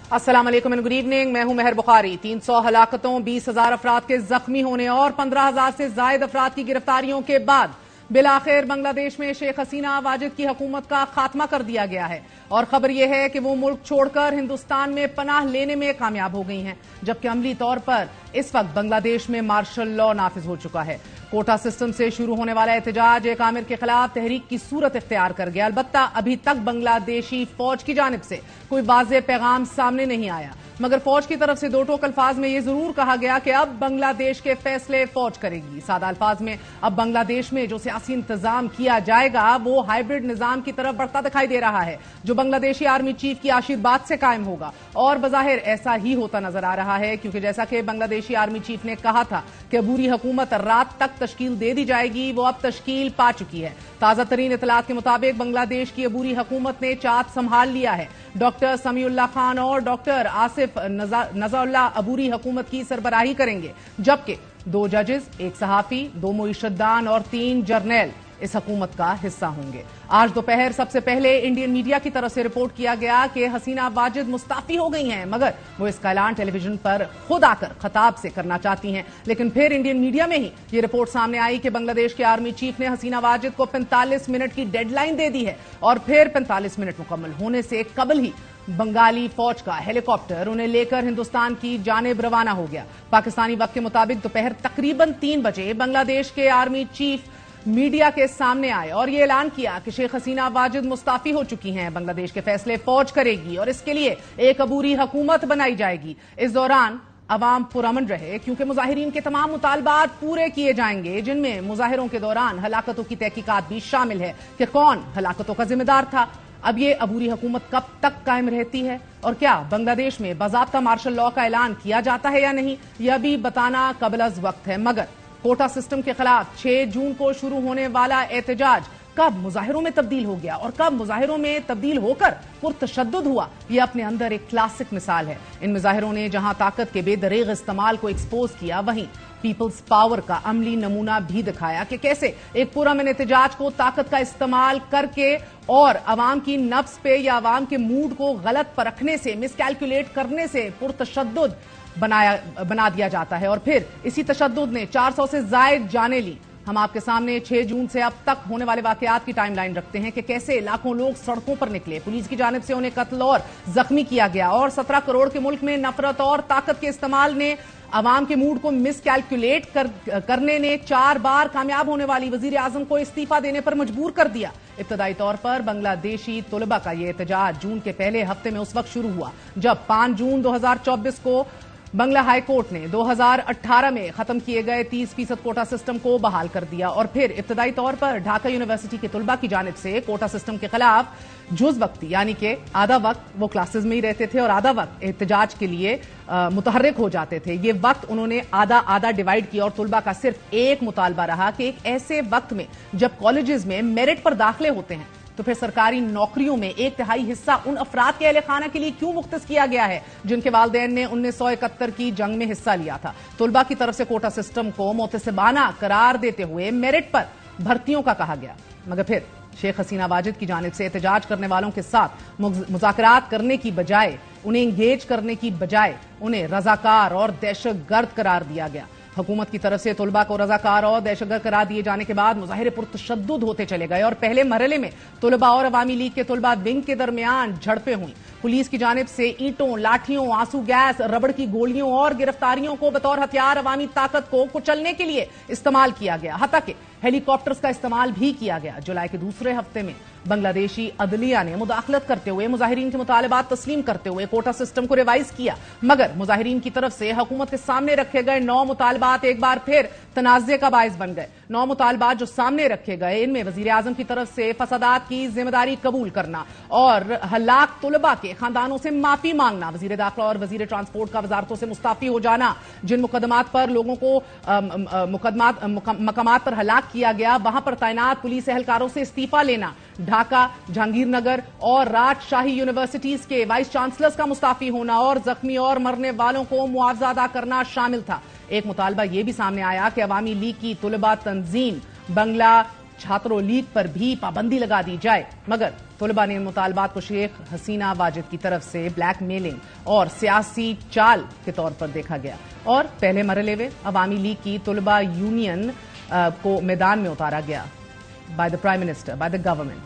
अस्सलाम वालेकुम and good evening. मैं हूं मेहर बुखारी। 300 हलाकतों, 20,000 अफराद के जख्मी होने और 15,000 से जायद अफराद की गिरफ्तारियों के बाद बिलाखिर बांग्लादेश में शेख हसीना वाजिद की हुकूमत का खात्मा कर दिया गया है और खबर यह है कि वो मुल्क छोड़कर हिंदुस्तान में पनाह लेने में कामयाब हो गई हैं, जबकि अमली तौर पर इस वक्त बांग्लादेश में मार्शल लॉ नाफिज हो चुका है। कोटा सिस्टम से शुरू होने वाला एहतजाज एक आमिर के खिलाफ तहरीक की सूरत इख्तियार कर गया। अलबत्ता अभी तक बांग्लादेशी फौज की जानिब से कोई वाज़ेह पैगाम सामने नहीं आया, मगर फौज की तरफ से दो टोक अल्फाज में यह जरूर कहा गया कि अब बांग्लादेश के फैसले फौज करेगी। सादा अल्फाज में अब बांग्लादेश में जो सियासी इंतजाम किया जाएगा वो हाइब्रिड निजाम की तरफ बढ़ता दिखाई दे रहा है, जो बांग्लादेशी आर्मी चीफ की आशीर्वाद से कायम होगा। और बज़ाहिर ऐसा ही होता नजर आ रहा है, क्योंकि जैसा कि बांग्लादेशी आर्मी चीफ ने कहा था कि अबूरी हुकूमत रात तक तश्कील दे दी जाएगी, वो अब तश्कील पा चुकी है। ताजा तरीन इतलात के मुताबिक बांग्लादेश की अबूरी हुकूमत ने चार्ज संभाल लिया है। डॉक्टर समीउल्लाह खान और डॉक्टर आसिफ नज़रुल्लाह अबूरी हुकूमत की सरबराही करेंगे, जबकि 2 जजेस, 1 सहाफी, 2 मुइशदान और 3 जर्नैल इस हुकूमत का हिस्सा होंगे। आज दोपहर सबसे पहले इंडियन मीडिया की तरफ से रिपोर्ट किया गया कि हसीना वाजिद मुस्ताफी हो गई हैं, मगर वो इसका ऐलान टेलीविजन पर खुद आकर खताब से करना चाहती हैं। लेकिन फिर इंडियन मीडिया में ही ये रिपोर्ट सामने आई कि बांग्लादेश के आर्मी चीफ ने हसीना वाजिद को 45 मिनट की डेडलाइन दे दी है और फिर 45 मिनट मुकम्मल होने से कबल ही बंगाली फौज का हेलीकॉप्टर उन्हें लेकर हिंदुस्तान की जानिब रवाना हो गया। पाकिस्तानी वक्त के मुताबिक दोपहर तकरीबन 3 बजे बांग्लादेश के आर्मी चीफ मीडिया के सामने आए और ये ऐलान किया कि शेख हसीना वाजिद मुस्ताफी हो चुकी हैं, बांग्लादेश के फैसले फौज करेगी और इसके लिए एक अबूरी हुकूमत बनाई जाएगी। इस दौरान अवाम पुरअमन रहे, क्योंकि मुजाहिरीन के तमाम मुतालबात पूरे किए जाएंगे, जिनमें मुजाहिरों के दौरान हलाकतों की तहकीकात भी शामिल है कि कौन हलाकतों का जिम्मेदार था। अब ये अबूरी हुकूमत कब तक कायम रहती है और क्या बांग्लादेश में बाज़ाब्ता मार्शल लॉ का ऐलान किया जाता है या नहीं, यह भी बताना कबल अज़ वक्त है। मगर कोटा सिस्टम के खिलाफ 6 जून को शुरू होने वाला एहतजाज कब मुजाहिरों में तब्दील हो गया और कब मुजाहिरों में तब्दील होकर पुरतशद्दुद हुआ, यह अपने अंदर एक क्लासिक मिसाल है। इन मुजाहिरों ने जहां ताकत के बेदरीग इस्तेमाल को एक्सपोज किया, वहीं पीपल्स पावर का अमली नमूना भी दिखाया कि कैसे एक पुरअमन एहतजाज को ताकत का इस्तेमाल करके और अवाम की नफ्स पे या अवाम के मूड को गलत परखने से, मिसकैलकुलेट करने से पुरतशद्दुद बना दिया जाता है और फिर इसी तशद्दुद ने 400 से जायद जानें ली। हम आपके सामने 6 जून से अब तक होने वाले वाकयात की टाइमलाइन रखते हैं कि कैसे लाखों लोग सड़कों पर निकले, पुलिस की जानिब से उन्हें कत्ल और जख्मी किया गया और 17 करोड़ के मुल्क में नफरत और ताकत के इस्तेमाल ने अवाम के मूड को मिसकैलकुलेट करने ने 4 बार कामयाब होने वाली वजीर आजम को इस्तीफा देने पर मजबूर कर दिया। इब्तदाई तौर पर बांग्लादेशी तुलबा का यह एहतजाज जून के पहले हफ्ते में उस वक्त शुरू हुआ जब 5 जून 2024 को बंगला हाई कोर्ट ने 2018 में खत्म किए गए 30% कोटा सिस्टम को बहाल कर दिया और फिर इब्तदाई तौर पर ढाका यूनिवर्सिटी के तुलबा की जानिब से कोटा सिस्टम के खिलाफ जुज वक्ती, यानी कि आधा वक्त वो क्लासेस में ही रहते थे और आधा वक्त एहतजाज के लिए मुतहर्रिक हो जाते थे। ये वक्त उन्होंने आधा आधा डिवाइड किया और तुलबा का सिर्फ एक मुतालबा रहा कि एक ऐसे वक्त में जब कॉलेजेस में मेरिट पर दाखिले होते हैं तो फिर सरकारी नौकरियों में 1/3 हिस्सा उन अफराद के अहले खाना के लिए क्यों मुख्तस किया गया है जिनके वालिदैन ने 1971 की जंग में हिस्सा लिया था। तुलबा की तरफ से कोटा सिस्टम को मुतसिबाना करार देते हुए मेरिट पर भर्तियों का कहा गया, मगर फिर शेख हसीना वाजिद की जानिब से एहतजाज करने वालों के साथ मुज़ाकरात करने की बजाय, उन्हें इंगेज करने की बजाय उन्हें रजाकार और दहशतगर्द करार दिया गया। हुकूमत की तरफ से तुलबा को रजाकार और दहशतगर्द करार दिए जाने के बाद मुजाहिरे पुरतशद्दुद होते चले गए और पहले मरहले में तुलबा और अवामी लीग के तुलबा विंग के दरमियान झड़पें हुई। पुलिस की जानिब से ईंटों, लाठियों, आंसू गैस, रबड़ की गोलियों और गिरफ्तारियों को बतौर हथियार अवामी ताकत को कुचलने के लिए इस्तेमाल किया गया, हत्ता कि हेलीकॉप्टर्स का इस्तेमाल भी किया गया। जुलाई के दूसरे हफ्ते में बांग्लादेशी अदलिया ने मुदाखलत करते हुए मुजाहिरीन के मुतालबात तस्लीम करते हुए कोटा सिस्टम को रिवाइज किया, मगर मुजाहिरीन की तरफ से हुकूमत के सामने रखे गए 9 मुतालबात एक बार फिर तनाज़े का बाइस बन गए। 9 मुतालबात जो सामने रखे गए, इनमें वजीर आजम की तरफ से फसादात की जिम्मेदारी कबूल करना और हलाक तुलबा के खानदानों से माफी मांगना, वजीर दाखिला और वजीर ट्रांसपोर्ट का वजारतों से मुस्ताफी हो जाना, जिन मुकदमात पर लोगों को मकामात पर हलाक किया गया वहां पर तैनात पुलिस एहलकारों से इस्तीफा लेना, ढाका, जहांगीरनगर और राजशाही यूनिवर्सिटीज के वाइस चांसलर्स का मुस्ताफी होना और जख्मी और मरने वालों को मुआवजा अदा करना शामिल था। एक मुतालबा यह भी सामने आया कि अवामी लीग की तुलबा तंजीम बंगला छात्रों लीग पर भी पाबंदी लगा दी जाए, मगर तलबा ने इन मुतालबात को शेख हसीना वाजिद की तरफ से ब्लैकमेलिंग और सियासी चाल के तौर पर देखा गया और पहले मरहले में अवामी लीग की तलबा यूनियन को मैदान में उतारा गया by the prime minister, by the government,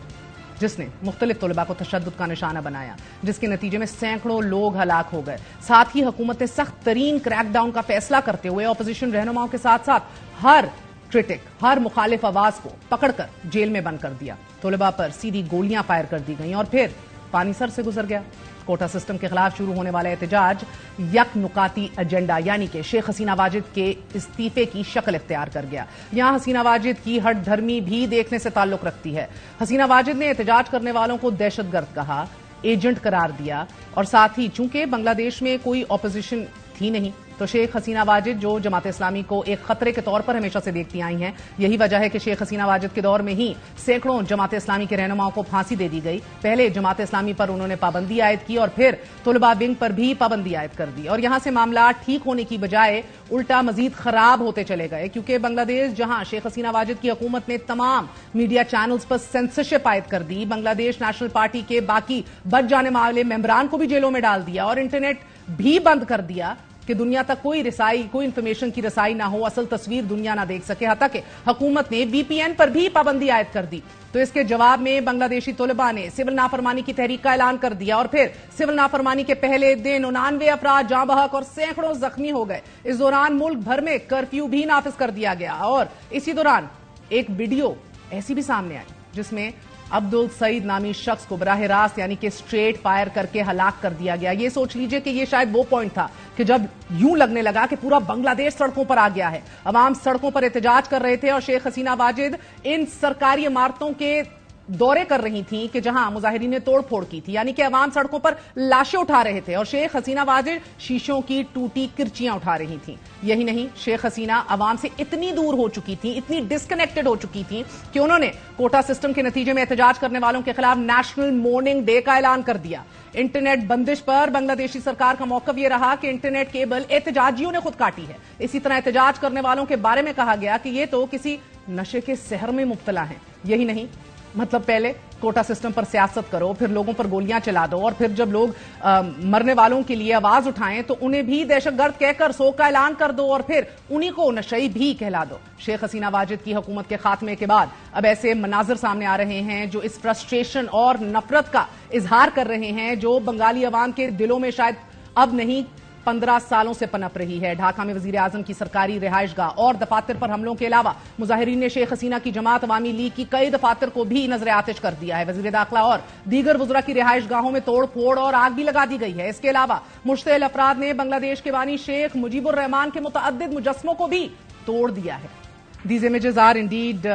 जिसने मुख्तलिफ तलबा को तशद्दुद का निशाना बनाया, जिसके नतीजे में सैकड़ों लोग हलाक हो गए। साथ ही हुकूमत ने सख्त तरीन क्रैकडाउन का फैसला करते हुए अपोजिशन रहनुमाओं के साथ साथ हर क्रिटिक, हर मुखालिफ आवाज को पकड़कर जेल में बंद कर दिया। तलबा पर सीधी गोलियां फायर कर दी गईं और फिर पानी सर से गुजर गया। कोटा सिस्टम के खिलाफ शुरू होने वाला एहतजाज यकनुकाती एजेंडा यानी कि शेख हसीना वाजिद के इस्तीफे की शक्ल इख्तियार कर गया। यहां हसीना वाजिद की हट धर्मी भी देखने से ताल्लुक रखती है। हसीना वाजिद ने एहतजाज करने वालों को दहशतगर्द कहा, एजेंट करार दिया और साथ ही चूंकि बांग्लादेश में कोई ऑपोजिशन थी नहीं तो शेख हसीना वाजिद जो जमात इस्लामी को एक खतरे के तौर पर हमेशा से देखती आई हैं, यही वजह है कि शेख हसीना वाजिद के दौर में ही सैकड़ों जमात इस्लामी के रहनुमाओं को फांसी दे दी गई। पहले जमात इस्लामी पर उन्होंने पाबंदी आयद की और फिर तलबा विंग पर भी पाबंदी आयद कर दी और यहां से मामला ठीक होने की बजाय उल्टा मजीद खराब होते चले गए, क्योंकि बांग्लादेश जहां शेख हसीना वाजिद की हुकूमत ने तमाम मीडिया चैनल्स पर सेंसरशिप आयद कर दी, बांग्लादेश नेशनल पार्टी के बाकी बच जाने वाले मेंबरान को भी जेलों में डाल दिया और इंटरनेट भी बंद कर दिया कि दुनिया तक कोई रिसाई, कोई इंफॉर्मेशन की रसाई ना हो, असल तस्वीर दुनिया ना देख सके। हत्ता कि हुकूमत ने वीपीएन पर भी पाबंदी आयद कर दी। तो इसके जवाब में बांग्लादेशी तलबा ने सिविल नाफरमानी की तहरीक का ऐलान कर दिया और फिर सिविल नाफरमानी के पहले दिन 99 अफराद जाँ बहक और सैकड़ों जख्मी हो गए। इस दौरान मुल्क भर में कर्फ्यू भी नाफिज कर दिया गया और इसी दौरान एक वीडियो ऐसी भी सामने आई जिसमें अब्दुल सईद नामी शख्स को बराह रास्त यानी कि स्ट्रेट फायर करके हलाक कर दिया गया। ये सोच लीजिए कि ये शायद वो पॉइंट था कि जब यूं लगने लगा कि पूरा बांग्लादेश सड़कों पर आ गया है, अवाम सड़कों पर एहतजाज कर रहे थे और शेख हसीना वाजिद इन सरकारी इमारतों के दौरे कर रही थी कि जहां मुजाहिरीन ने तोड़ फोड़ की थी, यानी कि अवाम सड़कों पर लाशें उठा रहे थे और शेख हसीना वाजिद शीशों की टूटी किरचियां उठा रही थी। यही नहीं, शेख हसीना अवाम से इतनी दूर हो चुकी थी, इतनी डिस्कनेक्टेड हो चुकी थी कि उन्होंने कोटा सिस्टम के नतीजे में एहतजाज करने वालों के खिलाफ नेशनल मॉर्निंग डे का ऐलान कर दिया। इंटरनेट बंदिश पर बांग्लादेशी सरकार का मौकफ यह रहा कि इंटरनेट केबल एहतजाजियों ने खुद काटी है। इसी तरह एहतजाज करने वालों के बारे में कहा गया कि ये तो किसी नशे के सहर में मुब्तला हैं। यही नहीं, मतलब पहले कोटा सिस्टम पर सियासत करो, फिर लोगों पर गोलियां चला दो और फिर जब लोग मरने वालों के लिए आवाज उठाएं तो उन्हें भी दहशतगर्द कहकर शोक का ऐलान कर दो और फिर उन्हीं को नशई भी कहला दो। शेख हसीना वाजिद की हुकूमत के खात्मे के बाद अब ऐसे मनाजिर सामने आ रहे हैं जो इस फ्रस्ट्रेशन और नफरत का इजहार कर रहे हैं जो बंगाली अवाम के दिलों में शायद अब नहीं 15 सालों से पनप रही है। ढाका में वजीर आजम की सरकारी रिहाइशगाह और दफातर पर हमलों के अलावा मुजाहिरीन ने शेख हसीना की जमात अवामी लीग की कई दफातर को भी नजर आतिश कर दिया है। वजीर दाखिला और दीगर वज़रा की रिहाइशगाहों में तोड़ फोड़ और आग भी लगा दी गई है। इसके अलावा मुश्तइल अफराद ने बांग्लादेश के बानी शेख मुजीबुर रहमान के मुतअद्दिद मुजस्मों को भी तोड़ दिया है। These images are indeed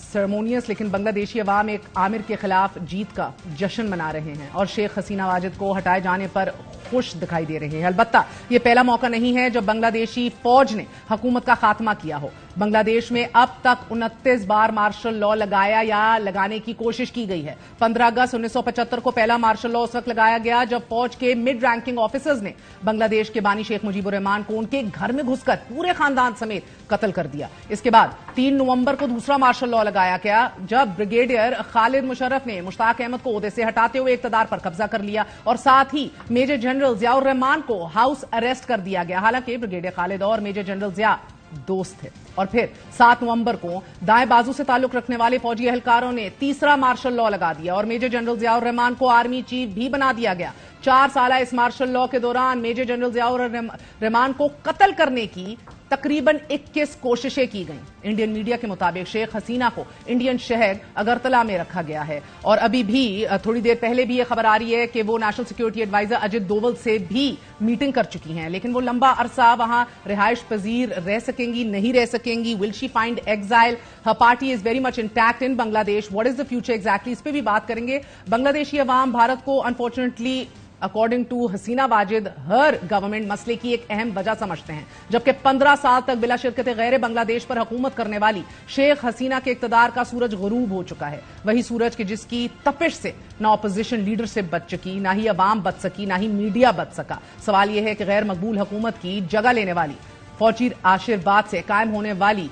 ceremonious, लेकिन बांग्लादेशी अवाम एक आमिर के खिलाफ जीत का जश्न मना रहे हैं और शेख हसीना वाजिद को हटाए जाने पर खुश दिखाई दे रहे हैं। अलबत्ता ये पहला मौका नहीं है जब बांग्लादेशी फौज ने हुकूमत का खात्मा किया हो। बांग्लादेश में अब तक 29 बार मार्शल लॉ लगाया या लगाने की कोशिश की गई है। 15 अगस्त 1975 को पहला मार्शल लॉ उस वक्त लगाया गया जब फौज के मिड रैंकिंग ऑफिसर्स ने बांग्लादेश के बानी शेख मुजीबुर रहमान को उनके घर में घुसकर पूरे खानदान समेत कत्ल कर दिया। इसके बाद 3 नवंबर को दूसरा मार्शल लॉ लगाया गया जब ब्रिगेडियर खालिद मुशर्रफ ने मुश्ताक अहमद को ओहदे से हटाते हुए इक्तदार पर कब्जा कर लिया और साथ ही मेजर जनरल जियाउर रहमान को हाउस अरेस्ट कर दिया गया। हालांकि ब्रिगेडियर खालिद और मेजर जनरल जिया दोस्त थे। और फिर 7 नवंबर को दाएं बाजू से ताल्लुक रखने वाले फौजी एहलकारों ने तीसरा मार्शल लॉ लगा दिया और मेजर जनरल जियाउर रहमान को आर्मी चीफ भी बना दिया गया। 4 साल इस मार्शल लॉ के दौरान मेजर जनरल जियाउर रहमान को कत्ल करने की तकरीबन 21 कोशिशें की गईं। इंडियन मीडिया के मुताबिक शेख हसीना को इंडियन शहर अगरतला में रखा गया है और अभी भी थोड़ी देर पहले भी यह खबर आ रही है कि वो national security adviser Ajit Doval से भी मीटिंग कर चुकी हैं, लेकिन वो लंबा अरसा वहां रिहाइश पजीर रह सकेंगी, नहीं रह सकेंगी। Will she find exile? Her party is very much intact in Bangladesh. What is the future exactly, इस पर भी बात करेंगे। बांग्लादेशी अवाम भारत को unfortunately according to Hasina Wajed her government मसले की एक अहम वजह समझते हैं, जबकि 15 साल तक बिला शिरकत गैर बांग्लादेश पर हुकूमत करने वाली शेख हसीना के इक्तदार का सूरज गुरूब हो चुका है। वही सूरज के जिसकी तपिश से ना ऑपोजिशन लीडरशिप बच सकी, ना ही अवाम बच सकी, ना ही मीडिया बच सका। सवाल यह है कि गैर मकबूल हुकूमत की जगह लेने वाली फौजी आशीर्वाद से कायम होने वाली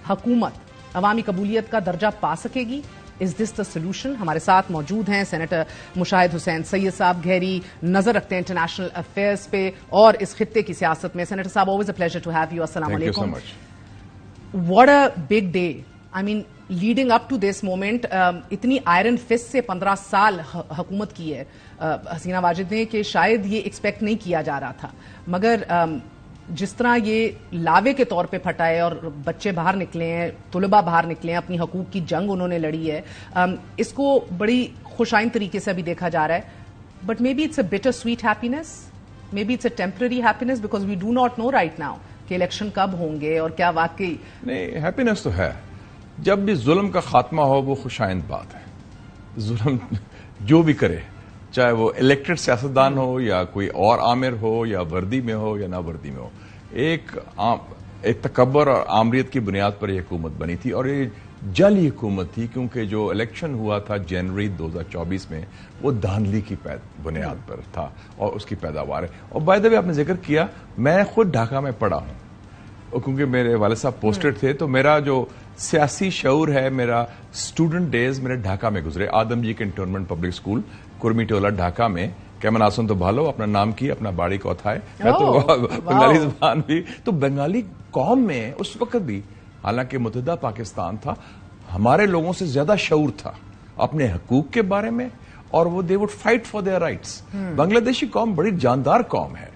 हुकूमत عوامی قبولیت کا درجہ پا سکے گی؟ از دس دا سولوشن؟ ہمارے ساتھ موجود ہیں سینیٹر مشاہد حسین سید صاحب، گہری نظر رکھتے ہیں انٹرنیشنل افیئرز پہ اور اس خطے کی سیاست میں. سینیٹر صاحب، always a pleasure to have you. السلام علیکم. What a big day. I mean, leading up to this moment, اتنی آئرن فسٹ سے 15 سال حکومت کی ہے حسینہ واجد نے کہ شاید یہ ایکسپیکٹ نہیں کیا جا رہا تھا، مگر جس طرح یہ لاوے کے طور پہ پھٹا ہے اور بچے باہر نکلے ہیں، طلباء باہر نکلے ہیں، اپنی حقوق کی جنگ انہوں نے لڑی ہے، اس کو بڑی خوشائن طریقے سے ابھی دیکھا جا رہا ہے. But maybe it's a bittersweet happiness, maybe it's a temporary happiness because we do not know right now کہ الیکشن کب ہوں گے اور کیا واقعی. نہیں، ہیپینس تو ہے. جب بھی ظلم کا خاتمہ ہو وہ خوشائند بات ہے. ظلم جو بھی کرے، چاہے وہ الیکٹڈ سیاستدان ہو یا کوئی اور آمر ہو یا وردی میں ہو یا نہ وردی میں ہو، ایک تکبر اور آمریت کی بنیاد پر یہ حکومت بنی تھی اور یہ جعلی حکومت تھی، کیونکہ جو الیکشن ہوا تھا جنوری 2024 میں وہ دھاندلی کی بنیاد پر تھا اور اس کی پیداوار ہے. اور بائی دا وے آپ نے ذکر کیا، میں خود ڈھاکہ میں پڑھا ہوں کیونکہ میرے والد صاحب پوسٹڈ تھے، تو میرا جو سیاسی شعور ہے، میرا اسٹوڈنٹ ڈیز میرے ڈھاکہ میں گزرے. آدم جی کنٹونمنٹ پبلک اسکول کرمی ٹولہ ڈھاکہ میں. کیمن آسن تو بھالو اپنا نام کی اپنا باڑی کو تھا ہے تو بنگالی زبان بھی. تو بنگالی قوم میں اس وقت بھی، حالانکہ متحدہ پاکستان تھا، ہمارے لوگوں سے زیادہ شعور تھا اپنے حقوق کے بارے میں اور وہ they would fight for their rights. Bangladeshi قوم بڑی جاندار قوم ہے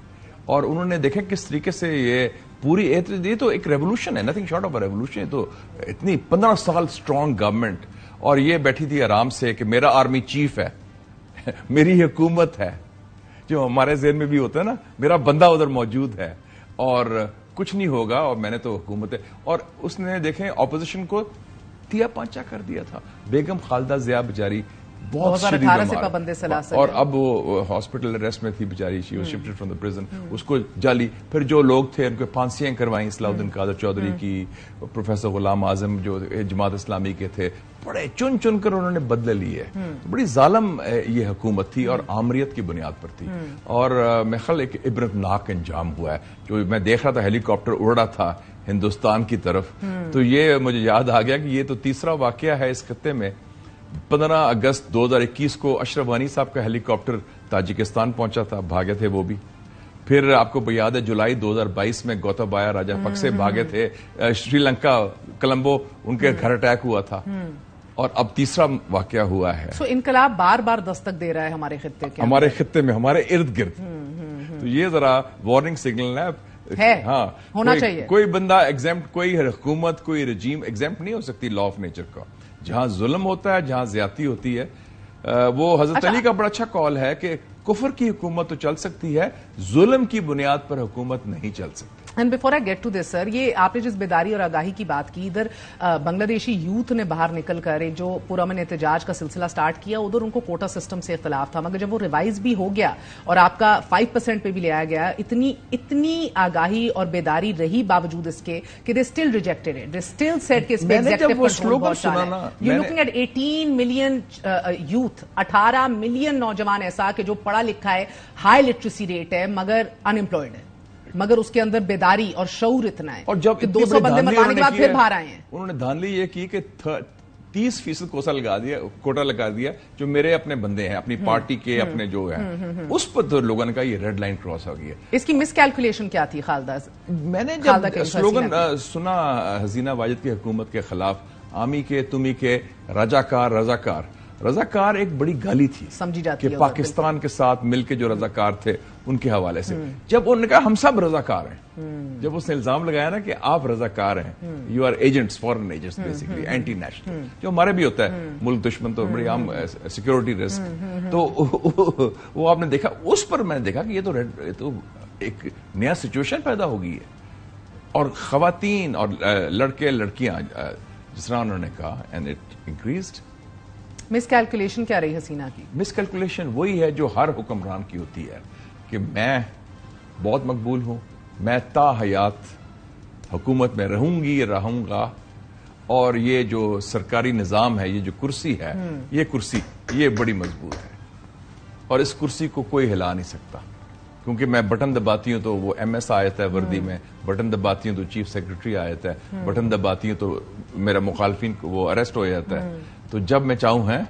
اور انہوں نے دیکھا کس طریقے سے یہ پوری یہ تو ایک ریولوشن ہے، nothing short of a revolution. تو اتنی 15 سال اسٹرانگ گورنمنٹ اور یہ بیٹھی تھی آرام سے کہ میرا آرمی چیف ہے، میری حکومت ہے، جو ہمارے ذہن میں بھی ہوتا ہے نا، میرا بندہ ادھر موجود ہے اور کچھ نہیں ہوگا اور میں نے تو حکومت ہے. اور اس نے دیکھیں اپوزیشن کو تیا پانچا کر دیا تھا. بیگم خالدہ ضیاء بیچاری بہت اور اب وہ ہاسپٹل ریسٹ میں تھی بیچاری، she was shifted from the prison. اس کو جعلی پھر جو لوگ تھے ان کو پھانسیاں کروائیں، صلاح الدین قادر چودھری کی، پروفیسر غلام اعظم جو جماعت اسلامی کے تھے، بڑے چن چن کر انہوں نے بدلے لیے. بڑی ظالم یہ حکومت تھی اور آمریت کی بنیاد پر تھی. اور میں خیال ایک عبرتناک انجام ہوا ہے. جو میں دیکھ رہا تھا ہیلی کاپٹر اڑ رہا تھا ہندوستان کی طرف، تو یہ مجھے یاد آ گیا کہ یہ تو تیسرا واقعہ ہے اس خطے میں. 15 اگست 2021 کو اشرف غنی صاحب کا ہیلی کاپٹر تاجکستان پہنچا تھا، بھاگے تھے وہ بھی. پھر آپ کو یاد ہے جولائی 2022 میں گوتابایا راجہ پکسے بھاگے تھے شری لنکا، کولمبو، ان کے گھر اٹیک ہوا تھا. اور اب تیسرا واقعہ ہوا ہے. سو انقلاب بار بار دستک دے رہا ہے ہمارے خطے کے، ہمارے خطے میں، ہمارے ارد گرد. تو یہ ذرا وارننگ سگنل ہے. ہاں، ہونا چاہیے. کوئی بندہ ایگزیمپٹ، کوئی حکومت، کوئی رجیم ایگزیمپٹ نہیں ہو سکتی لا آف نیچر کا. جہاں ظلم ہوتا ہے، جہاں زیادتی ہوتی ہے، وہ حضرت علی کا بڑا اچھا قول ہے کہ کفر کی حکومت تو چل سکتی ہے، ظلم کی بنیاد پر حکومت نہیں چل سکتی. And before I get to this sir, یہ آپ نے جس بیداری اور آگاہی کی بات کی، ادھر بنگلہ دیشی یوتھ نے باہر نکل کر ایک جو پرامن احتجاج کا سلسلہ سٹارٹ کیا، ادھر ان کو کوٹا سسٹم سے اختلاف تھا، مگر جب وہ ریوائز بھی ہو گیا اور آپ کا 5% پہ بھی لیا گیا، اتنی آگاہی اور بیداری رہی باوجود اس کے کہ they still rejected it, they still said کہ اس پہ ایگزیکٹو کنٹرول بہت سارا ہے. You looking at 18 million youth, 18 million نوجوان ایسا کہ جو پڑھا لکھا ہے، ہائی لٹریسی ریٹ ہے، مگر ان امپلائڈ ہے، مگر اس کے اندر بیداری اور شعور اتنا ہے. اور جب 200 بندے مروانے کے بعد پھر باہر آئے ہیں. انہوں نے دھاندلی یہ کی کہ 30% کوٹا لگا دیا جو میرے اپنے بندے ہیں، اپنی پارٹی کے اپنے جو ہیں، اس پر تو لوگوں نے کہا یہ ریڈ لائن کراس ہو گئی ہے. اس کی مس کیلکولیشن کیا تھی خالدہ؟ میں نے جب سلوگن سنا حسینہ واجد کی حکومت کے خلاف، آمی کے تمی کے رضاکار، رضاکار ایک بڑی گالی تھی سمجھی جاتی کہ پاکستان کے ساتھ مل کے جو رضاکار تھے ان کے حوالے سے. جب انہوں نے کہا ہم سب رضاکار ہیں، جب اس نے الزام لگایا نا کہ آپ رضاکار ہیں، you are agents, foreign agents basically, anti national, جو ہمارے بھی ہوتا ہے، ملک دشمن تو بڑی عام سیکورٹی رسک. تو وہ آپ نے دیکھا، اس پر میں نے دیکھا کہ یہ تو ایک نیا سچویشن پیدا ہو گئی ہے. اور خواتین اور لڑکے لڑکیاں، جس طرح انہوں نے کہا، and it increased. Miss calculation کیا رہی حسینہ کی؟ مس کیلکولیشن وہی ہے جو ہر حکمران کی ہوتی ہے کہ میں بہت مقبول ہوں، میں تا حیات حکومت میں رہوں گا، اور یہ جو سرکاری نظام ہے، یہ جو کرسی ہے، یہ کرسی یہ بڑی مضبوط ہے اور اس کرسی کو کوئی ہلا نہیں سکتا. کیونکہ میں بٹن دباتی ہوں تو وہ ایم ایس آتا ہے وردی میں، بٹن دباتی ہوں تو چیف سیکرٹری آ جاتا ہے, بٹن دباتی ہوں تو میرا مخالفین وہ اریسٹ ہو جاتا ہے. تو جب میں چاہوں ہے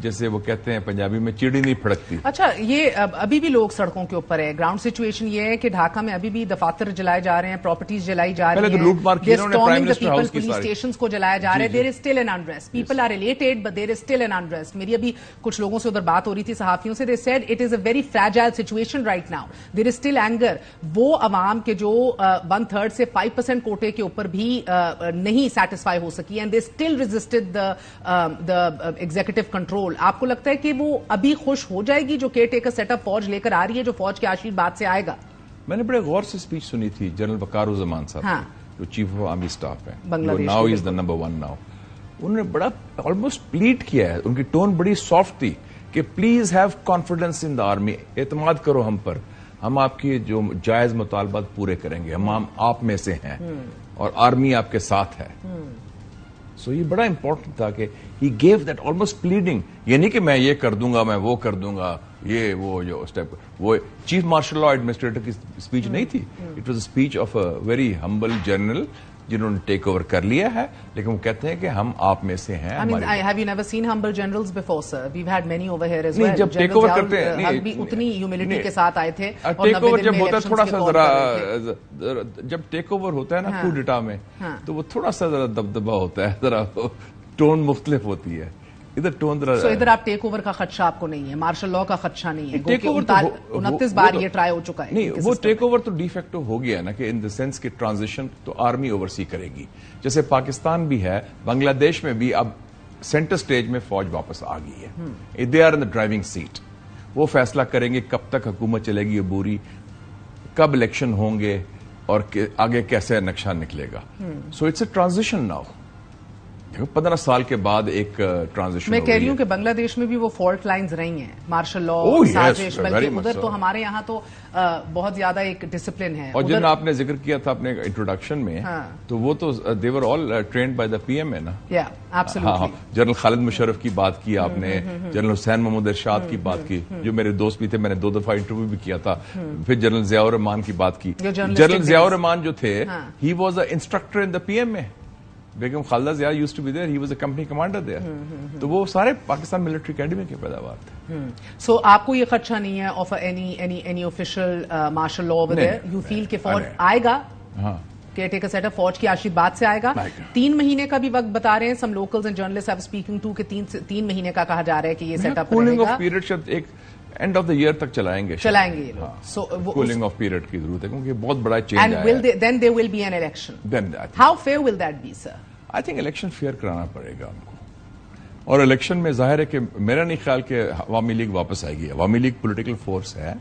جیسے وہ کہتے ہیں پنجابی میں چیڑی نہیں پھڑکتی. اچھا, یہ ابھی بھی لوگ سڑکوں کے اوپر ہے. گراؤنڈ سچویشن یہ ہے کہ ڈھاکہ میں ابھی بھی دفاتر جلائے جا رہے ہیں, پراپرٹیز جلائی جا رہی ہیں, پہلے تو لوٹ مار کی انہوں نے پرائم منسٹر ہاؤس کی پولیس اسٹیشنز کو جلایا جا رہا ہے. There is still an unrest. People are related but there is still an unrest. میری ابھی کچھ لوگوں سے ادھر بات ہو رہی تھی, صحافیوں سے. They said it is a very fragile situation right now. There is still anger. وہ عوام کے جو 1/3 سے 5% کوٹے کے اوپر بھی نہیں سیٹسفائی ہو سکی, and they still resisted the executive control. آپ کو لگتا ہے کہ وہ ابھی خوش ہو جائے گی جو کیئر ٹیکر سیٹ اپ فوج لے کر آ رہی ہے, جو فوج کے آشیرواد سے آئے گا؟ میں نے بڑے غور سے اسپیچ سنی تھی جنرل وقار صاحب, جو چیف آف آرمی اسٹاف ہے, now is the number 1 now. انہوں نے بڑا آلموسٹ پلیٹ کیا ہے, ان کی ٹون بڑی سافٹ تھی کہ please have confidence in the army, اعتماد کرو ہم پر, ہم آپ کے جو جائز مطالبات پورے کریں گے, ہم آپ میں سے ہیں اور آرمی آپ کے ساتھ ہے. سو یہ بڑا امپورٹنٹ تھا کہ ہی گیو دیٹ آلموسٹ پلیڈنگ. یہ نہیں کہ میں یہ کر دوں گا, میں وہ کر دوں گا, یہ وہ جو اسٹیپ. وہ چیف مارشل لا ایڈمنسٹریٹر کی اسپیچ نہیں تھی. It was a speech of a very humble general جنہوں نے ٹیک اوور کر لیا ہے, لیکن وہ کہتے ہیں کہ ہم آپ میں سے ہیں. Have you never seen humble generals before, sir? We've had many over here as well. جب ٹیک اوور کرتے ہیں بھی اتنی ہیوملٹی کے ساتھ آئے تھے. ٹیک اوور جب ہوتا ہے تھوڑا سا ذرا, جب ٹیک اوور ہوتا ہے نا کودٹا میں, تو وہ تھوڑا سا ذرا دبدبا ہوتا ہے, ذرا ٹون مختلف ہوتی ہے. ادھر ٹون ذرا. ادھر آپ ٹیک اوور کا خدشہ آپ کو نہیں ہے, مارشل لا کا خدشہ نہیں ہے. ٹیک اوور 29 بار یہ ٹرائی ہو چکا ہے. نہیں, وہ ٹیک اوور تو ڈی فیکٹو ہو گیا نا, کہ ان دا سینس کہ ٹرانزیشن تو آرمی اوورسی کرے گی. جیسے پاکستان بھی ہے, بنگلہ دیش میں بھی اب سینٹر سٹیج میں فوج واپس آ گئی ہے. They are in the driving seat. وہ فیصلہ کریں گے کب تک حکومت چلے گی عبوری, کب الیکشن ہوں گے, اور آگے کیسے نقشہ نکلے گا. So it's a transition now. 15 سال کے بعد ایک ٹرانزیشن. میں کہہ رہی ہوں کہ بنگلہ دیش میں بھی وہ فالٹ لائنز رہی ہیں, مارشل لا, سازش, بلکہ ادھر تو ہمارے یہاں تو بہت زیادہ ایک ڈسپلن ہے. اور جن آپ نے ذکر کیا تھا اپنے انٹروڈکشن میں, تو وہ تو they were all trained by the P M ہے نا. جنرل خالد مشرف کی بات کی آپ نے, جنرل حسین محمود ارشاد کی بات کی, جو میرے دوست بھی تھے, میں نے 2 دفعہ انٹرویو بھی کیا تھا. پھر جنرل ضیاء الرحمان کی بات کی. جنرل ضیاء الرحمان جو تھے, he was a instructor in the P M میں. Begum Khaleda Zia used to be there, he was a company commander there. تو وہ سارے پاکستان ملٹری اکیڈمی کے پیداوار تھے. سو آپ کو یہ خدشہ نہیں ہے of any official martial law over there? You feel کہ فوج آئے گا, کیئر ٹیکر سیٹ اپ فوج کی آشیرواد سے آئے گا. 3 مہینے کا بھی وقت بتا رہے ہیں some locals and journalist are speaking to, کہ 3 مہینے کا کہا جا رہا ہے کہ یہ سیٹ اپ رہے گا. کولنگ آف پیریڈ شاید ایک اینڈ آف دا ایئر تک چلائیں گے یہ لوگ. سو کولنگ آف پیریڈ کی ضرورت ہے, کیونکہ بہت بڑا چینج آیا ہے. And then there will be an election. How fair will that be, sir? I think election fair کرانا پڑے گا ہم کو. اور الیکشن میں ظاہر ہے کہ میرا نہیں خیال کہ عوامی لیگ واپس آئے گی. عوامی لیگ پولیٹیکل فورس ہے,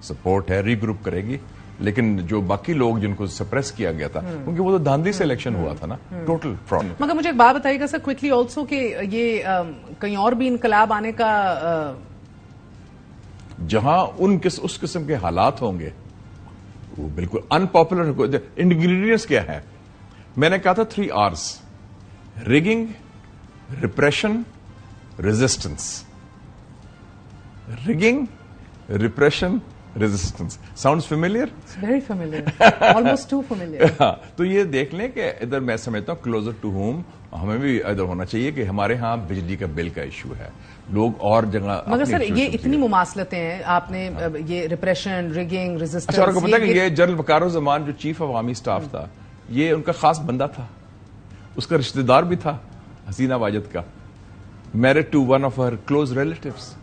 سپورٹ ہے, ری گروپ کرے گی. لیکن جو باقی لوگ جن کو سپریس کیا گیا تھا, کیونکہ وہ تو دھاندلی سے الیکشن ہوا تھا نا, ٹوٹل فراڈ. مگر مجھے ایک بات بتائیے گا سر کوئکلی آلسو, کہ یہ کہیں اور بھی انقلاب آنے کا, جہاں اس قسم کے حالات ہوں گے, وہ بالکل ان پاپولر. انگریڈینٹس کیا ہے؟ میں نے کہا تھا 3 R's: rigging, repression, resistance. Rigging, repression, resistance. Sounds familiar? It's very familiar. Almost too familiar. تو یہ دیکھ لیں کہ ادھر میں سمجھتا ہوں closer to home ہمیں بھی ادھر ہونا چاہیے کہ ہمارے ہاں بجلی کا بل کا ایشو ہے, لوگ اور جگہ. مگر سر یہ اتنی مماثلتیں ہیں, آپ نے یہ ریپریشن, ریگنگ, ریزسٹنس. اچھا, آپ کو پتا کہ یہ جنرل وقار جو چیف آف آرمی اسٹاف تھا, یہ ان کا خاص بندہ تھا, اس کا رشتہ دار بھی تھا حسینہ واجد کا, married to one of her close relatives.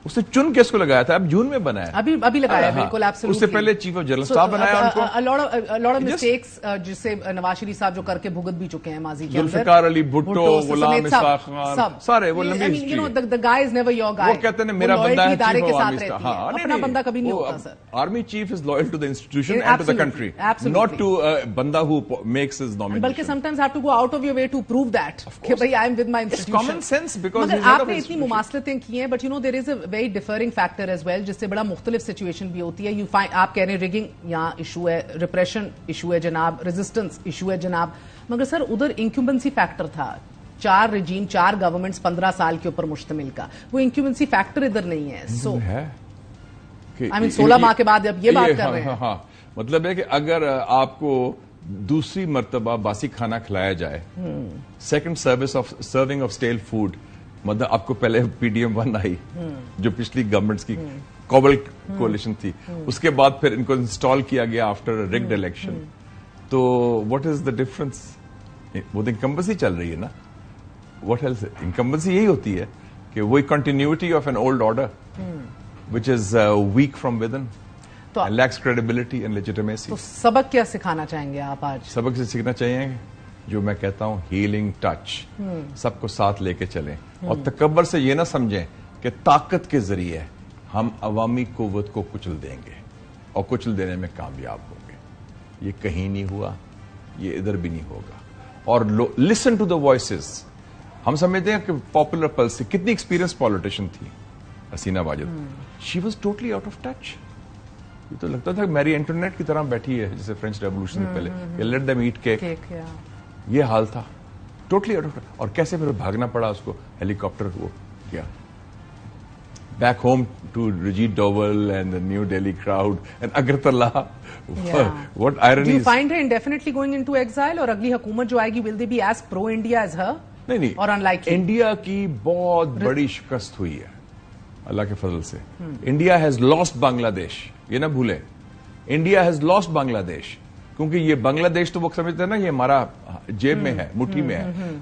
اس نے چن کے اس کو لگایا تھا, اب جون میں بنا ہے, ابھی لگایا بالکل. اس سے پہلے چیف آف جنرل اسٹاف بنایا ان کو. لاٹ آف مسٹیکس جس سے نواز شریف صاحب جو کر کے بھگت بھی چکے ہیں ماضی کے اندر. ذوالفقار علی بھٹو, غلام اسحاق خان, سارے وہ لمبی ہسٹری ہے. the guy is never your guy. وہ کہتے ہیں میرا بندہ ہے چیف آف آرمی اسٹاف. ہاں, اپنا بندہ کبھی نہیں ہوتا sir. Army chief is loyal to the institution and to the country, not to بندہ who makes his nomination. بلکہ sometimes have to go out of your way to prove that کہ بھائی I am with my institution. It's common sense because مگر آپ نے اتنی مماثلتیں کی ہیں, but you know there is a very differing factor as well, جس سے بڑا مختلف سچویشن بھی ہوتی ہے. آپ کہہ رہے ہیں ریگنگ یہاں ایشو ہے, ریپریشن ایشو ہے جناب, ریزسٹنس ایشو ہے جناب, مگر سر ادھر انکیومبنسی فیکٹر تھا. 4 رجیم, 4 گورنمنٹس 15 سال کے اوپر مشتمل کا, وہ انکیومبنسی فیکٹر ادھر نہیں ہے. سو I mean 16 ماہ کے بعد اب یہ بات کر رہے ہیں. ہاں, مطلب ہے کہ اگر آپ کو दूसरी मर्तबा बासी खाना खिलाया जाए, second serving of stele food, मतलब आपको पहले PDM-1 आई जो पिछली गवर्नमेंट्स की कॉबल कोalition थी, उसके बाद फिर इनको इंस्टॉल किया गया आफ्टर रिग्ड इलेक्शन। तो व्हाट इज द डिफरेंस? वो तो इनकम्बेंसी चल रही है ना, व्हाट एल्स? इनकम्बेंसी यही होती है कि वही continuity of an old order which is weak from with in, lakhs credibility and legitimacy. तो सबक क्या सिखाना चाहेंगे आप आज? सबक से सीखना चाहिए जो मैं कहता हूं हीलिंग टच, सबको साथ लेके चलें और तकब्बर से ये ना समझें कि ताकत के जरिए हम अवामी कुव्वत को कुचल देंगे और कुचल देने में कामयाब होंगे। ये कहीं नहीं हुआ, ये इधर भी नहीं होगा। और लिसन टू द वॉइसेस। हम समझते हैं कि पॉपुलर पल्स से कितनी एक्सपीरियंस पॉलिटिशियन थी Hasina Wajid, she was totally out of touch. ये तो लगता था मैरी एंटोनेट की तरह बैठी है जैसे फ्रेंच रेवोल्यूशन से पहले, लेट देम ईट केक, ये हाल था, टोटली आउट ऑफ टच। और कैसे फिर भागना पड़ा उसको, हेलीकॉप्टर वो किया back home to Brigitte Dovel and the New Delhi crowd and Agartala. What irony. Do you find her indefinitely going into exile, और अगली हुकूमत जो आएगी will they be as pro India as her? नहीं और unlikely. India की बहुत बड़ी शिकस्त हुई है अल्लाह के फजल से। इंडिया हैज लॉस्ट बांग्लादेश, ये ना भूले, इंडिया हैज लॉस्ट बांग्लादेश, क्योंकि ये बांग्लादेश तो वो समझते हैं ना ये हमारा जेब में है, मुट्ठी में है।